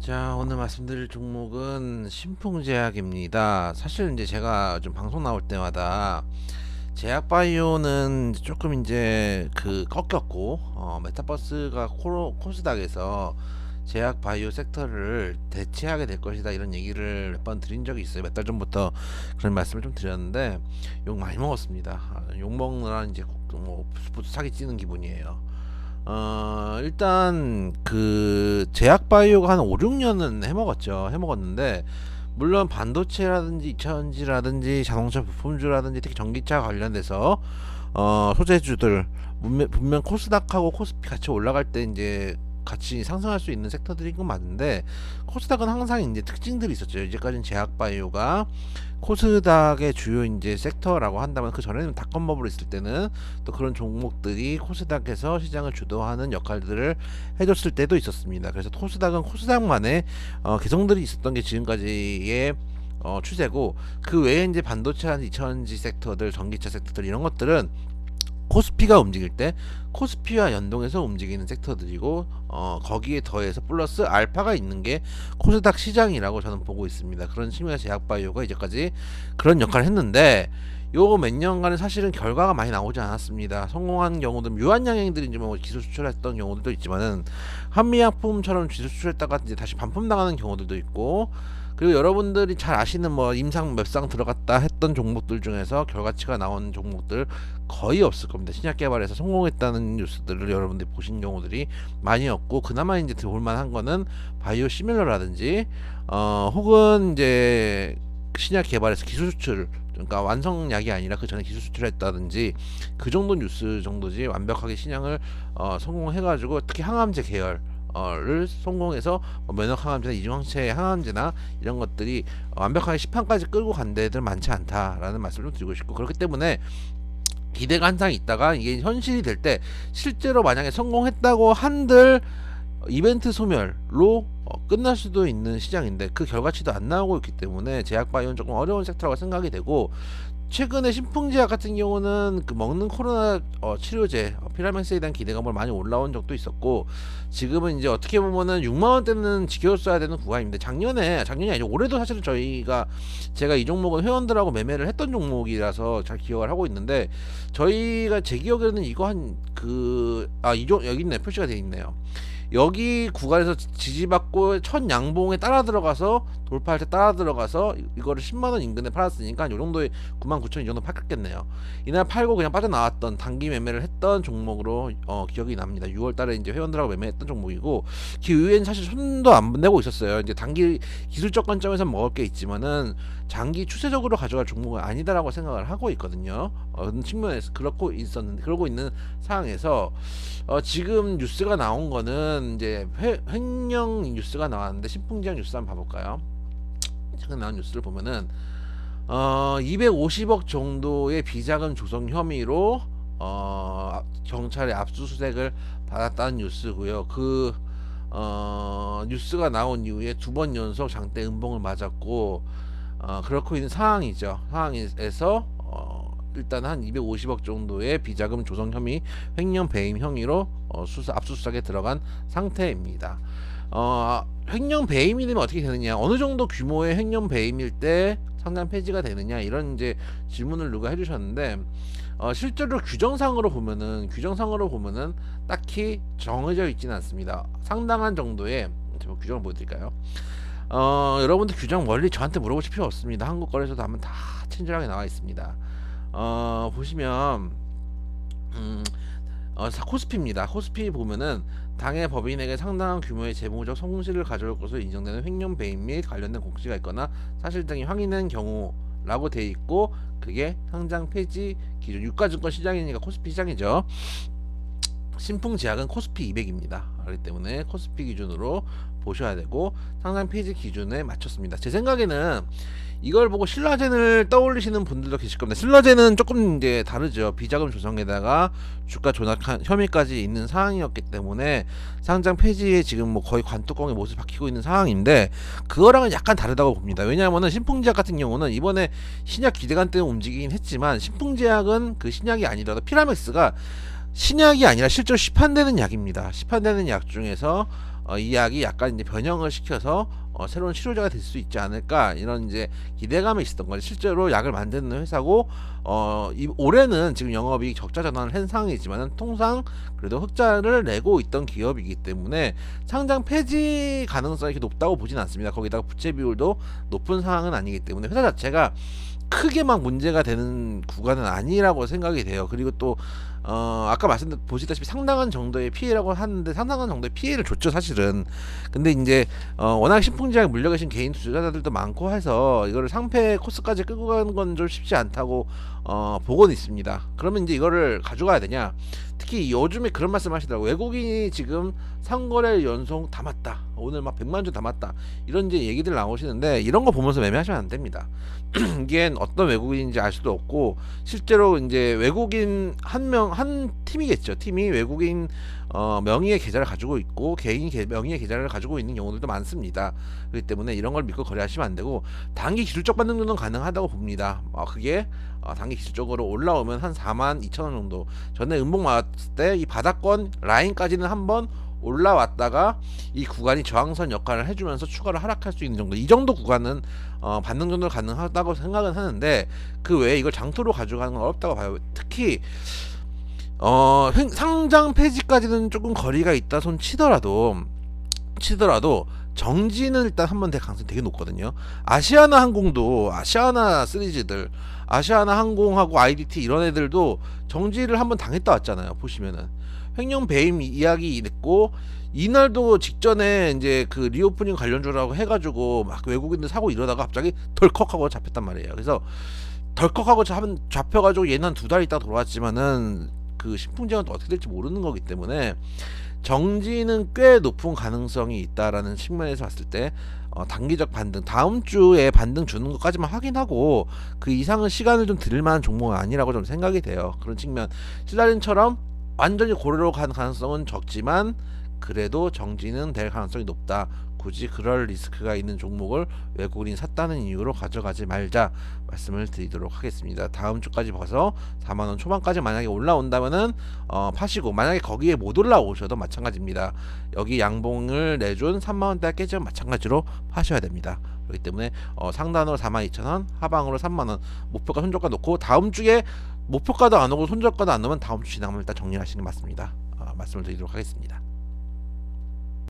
자, 오늘 말씀드릴 종목은 신풍제약입니다. 사실 이제 제가 좀 방송 나올 때마다 제약바이오는 조금 이제 꺾였고, 메타버스가 코스닥에서 제약바이오 섹터를 대체하게 될 것이다, 이런 얘기를 몇 번 드린 적이 있어요. 몇 달 전부터 그런 말씀을 좀 드렸는데 욕 많이 먹었습니다. 욕 먹느라 이제 뭐 사기 찌는 기분이에요. 일단 제약바이오가 한 5, 6년은 해먹었는데, 물론 반도체라든지 2차전지라든지 자동차 부품주라든지 특히 전기차 관련돼서 소재주들 분명 코스닥하고 코스피 같이 올라갈 때 이제 같이 상승할 수 있는 섹터들인 건 맞는데, 코스닥은 항상 이제 특징들이 있었죠. 이제까지는 제약바이오가 코스닥의 주요 이제 섹터라고 한다면, 그 전에는 닷컴 버블 있을 때는 또 그런 종목들이 코스닥에서 시장을 주도하는 역할들을 해줬을 때도 있었습니다. 그래서 코스닥은 코스닥만의 개성들이 있었던 게 지금까지의 추세고, 그 외에 이제 반도체나 2차전지 섹터들, 전기차 섹터들, 이런 것들은 코스피가 움직일 때 코스피와 연동해서 움직이는 섹터들이고, 거기에 더해서 플러스 알파가 있는 게 코스닥 시장이라고 저는 보고 있습니다. 그런 측면에서 제약바이오가 이제까지 그런 역할을 했는데, 요 몇 년간은 사실은 결과가 많이 나오지 않았습니다. 성공한 경우도 유한양행들이 이제 뭐 기술 수출했던 경우들도 있지만은, 한미약품처럼 기술 수출했다가 이제 다시 반품당하는 경우들도 있고, 그리고 여러분들이 잘 아시는 뭐 임상 맵상 들어갔다 했던 종목들 중에서 결과치가 나온 종목들 거의 없을 겁니다. 신약 개발에서 성공했다는 뉴스들을 여러분들이 보신 경우들이 많이 없고, 그나마 이제 볼만한 거는 바이오 시밀러라든지 혹은 이제 신약 개발에서 기술 수출, 그러니까 완성약이 아니라 그 전에 기술 수출했다든지, 그 정도 뉴스 정도지, 완벽하게 신약을 성공해가지고 특히 항암제 계열 를 성공해서 면역 항암제나 이중항체 항암제나 이런 것들이 완벽하게 시판까지 끌고 간 데들 많지 않다라는 말씀을 좀 드리고 싶고, 그렇기 때문에 기대가 항상 있다가 이게 현실이 될 때, 실제로 만약에 성공했다고 한들 이벤트 소멸로 끝날 수도 있는 시장인데, 그 결과치도 안 나오고 있기 때문에 제약바이오는 조금 어려운 섹터라고 생각이 되고, 최근에 신풍제약 같은 경우는 그 먹는 코로나 치료제 피라맥스에 대한 기대감을 많이 올라온 적도 있었고, 지금은 이제 어떻게 보면은 6만 원대는 지켜줬어야 되는 구간인데, 작년이 아니죠, 올해도 사실은 제가 이 종목은 회원들하고 매매를 했던 종목이라서 잘 기억을 하고 있는데, 저희가 제 기억에는 이거 여기 있네, 표시가 되어 있네요. 여기 구간에서 지지받고 첫 양봉에 따라 들어가서, 돌파할 때 따라 들어가서 이거를 10만원 인근에 팔았으니까 요 정도에 99,000원 이 정도 팔았겠네요. 이날 팔고 그냥 빠져나왔던, 단기 매매를 했던 종목으로 기억이 납니다. 6월달에 이제 회원들하고 매매했던 종목이고, 그 이후에는 사실 손도 안 내고 있었어요. 이제 단기 기술적 관점에서 먹을 게 있지만은 장기 추세적으로 가져갈 종목은 아니다라고 생각을 하고 있거든요. 그런 측면에서 그러고 있는 상황에서 지금 뉴스가 나온 거는 이제 횡령 뉴스가 나왔는데, 신풍제약 뉴스 한번 봐볼까요? 최근 나온 뉴스를 보면은 250억 정도의 비자금 조성 혐의로 경찰의 압수수색을 받았다는 뉴스고요. 뉴스가 나온 이후에 두 번 연속 장대 음봉을 맞았고, 그렇고 있는 상황에서 일단 한 250억 정도의 비자금 조성 혐의, 횡령 배임 혐의로 압수수색에 들어간 상태입니다. 횡령 배임이 되면 어떻게 되느냐, 어느 정도 규모의 횡령 배임일 때 상장 폐지가 되느냐, 이런 이제 질문을 누가 해주셨는데, 실제로 규정상으로 보면은 딱히 정해져 있지는 않습니다. 상당한 정도의, 제가 규정을 보여드릴까요? 여러분들 규정 원리 저한테 물어보실 필요 없습니다. 한국거래소도 하면 다 친절하게 나와 있습니다. 보시면 코스피입니다. 코스피 보면은 당해 법인에게 상당한 규모의 재무적 성실을 가져올 것으로 인정되는 횡령 배임 및 관련된 공시가 있거나 사실 등이 확인된 경우라고 돼 있고, 그게 상장 폐지 기준, 유가증권 시장이니까 코스피 시장이죠. 신풍제약은 코스피 200입니다. 그렇기 때문에 코스피 기준으로 보셔야 되고, 상장 폐지 기준에 맞췄습니다. 제 생각에는 이걸 보고 신라젠을 떠올리시는 분들도 계실 겁니다. 신라젠은 조금 이제 다르죠. 비자금 조성에다가 주가 조작한 혐의까지 있는 상황이었기 때문에 상장 폐지에 지금 뭐 거의 관뚜껑에 못을 박히고 있는 상황인데, 그거랑은 약간 다르다고 봅니다. 왜냐하면은 신풍제약 같은 경우는 이번에 신약 기대감 때문에 움직이긴 했지만, 신풍제약은 그 신약이 아니라도 피라맥스가 신약이 아니라 실제로 시판되는 약입니다. 시판되는 약 중에서 이야기 약간 이제 변형을 시켜서 새로운 치료제가 될 수 있지 않을까 이런 이제 기대감이 있었던 거죠. 실제로 약을 만드는 회사고 올해는 지금 영업이익 적자 전환을 한 상황이지만 통상 그래도 흑자를 내고 있던 기업이기 때문에 상장 폐지 가능성이 이렇게 높다고 보진 않습니다. 거기다가 부채 비율도 높은 상황은 아니기 때문에 회사 자체가 크게 막 문제가 되는 구간은 아니라고 생각이 돼요. 그리고 또 아까 보시다시피 상당한 정도의 피해라고 하는데 상당한 정도의 피해를 줬죠 사실은. 근데 이제 워낙 신풍지하게 물려 계신 개인 투자자들도 많고 해서 이거를 상패 코스까지 끌고 가는 건 좀 쉽지 않다고 보고는 있습니다. 그러면 이제 이거를 가져가야 되냐? 특히 요즘에 그런 말씀 하시더라고. 외국인이 지금 상거래 연속 담았다, 오늘 막 100만 주 담았다, 이런 이제 얘기들 나오시는데 이런 거 보면서 매매하시면 안 됩니다. 이게 어떤 외국인인지 알 수도 없고, 실제로 이제 외국인 한 팀이겠죠. 팀이 외국인 명의의 계좌를 가지고 있고 개인 명의의 계좌를 가지고 있는 경우들도 많습니다. 그렇기 때문에 이런 걸 믿고 거래하시면 안 되고, 단기 기술적 반등 정도는 가능하다고 봅니다. 그게 단기 기술적으로 올라오면 한 42,000원 정도, 전에 음봉 맞았을 때 이 바닥권 라인까지는 한번 올라왔다가 이 구간이 저항선 역할을 해주면서 추가로 하락할 수 있는 정도, 이 정도 구간은 반등 정도 가능하다고 생각은 하는데, 그 외에 이걸 장토로 가져가는 건 어렵다고 봐요. 특히 상장 폐지까지는 조금 거리가 있다 손 치더라도 정지는 일단 한번 될 가능성이 되게 높거든요. 아시아나 항공도, 아시아나 시리즈들, 아시아나 항공하고 IDT 이런 애들도 정지를 한번 당했다 왔잖아요. 보시면은 횡령 배임 이야기 있고, 이날도 직전에 이제 그 리오프닝 관련주라고 해가지고 막 외국인들 사고 이러다가 갑자기 덜컥하고 잡혔단 말이에요. 그래서 덜컥하고 잡혀가지고 얘는 한 2달 있다 돌아왔지만은 그 신풍제가 또 어떻게 될지 모르는 거기 때문에 정지는 꽤 높은 가능성이 있다라는 측면에서 봤을 때 단기적 반등, 다음 주에 반등 주는 것까지만 확인하고 그 이상은 시간을 좀 들일 만한 종목은 아니라고 좀 생각이 돼요. 그런 측면, 시다린처럼 완전히 고래로 간 가능성은 적지만 그래도 정지는 될 가능성이 높다. 굳이 그럴 리스크가 있는 종목을 외국인이 샀다는 이유로 가져가지 말자 말씀을 드리도록 하겠습니다. 다음 주까지 봐서 4만원 초반까지 만약에 올라온다면은 파시고, 만약에 거기에 못 올라오셔도 마찬가지입니다. 여기 양봉을 내준 3만원대 깨지면 마찬가지로 파셔야 됩니다. 그렇기 때문에 상단으로 42,000원, 하방으로 3만원, 목표가 손절가 놓고, 다음 주에 목표가도 안 오고 손절가도 안 오면 다음 주 지나면 일단 정리하시는 게 맞습니다. 말씀을 드리도록 하겠습니다.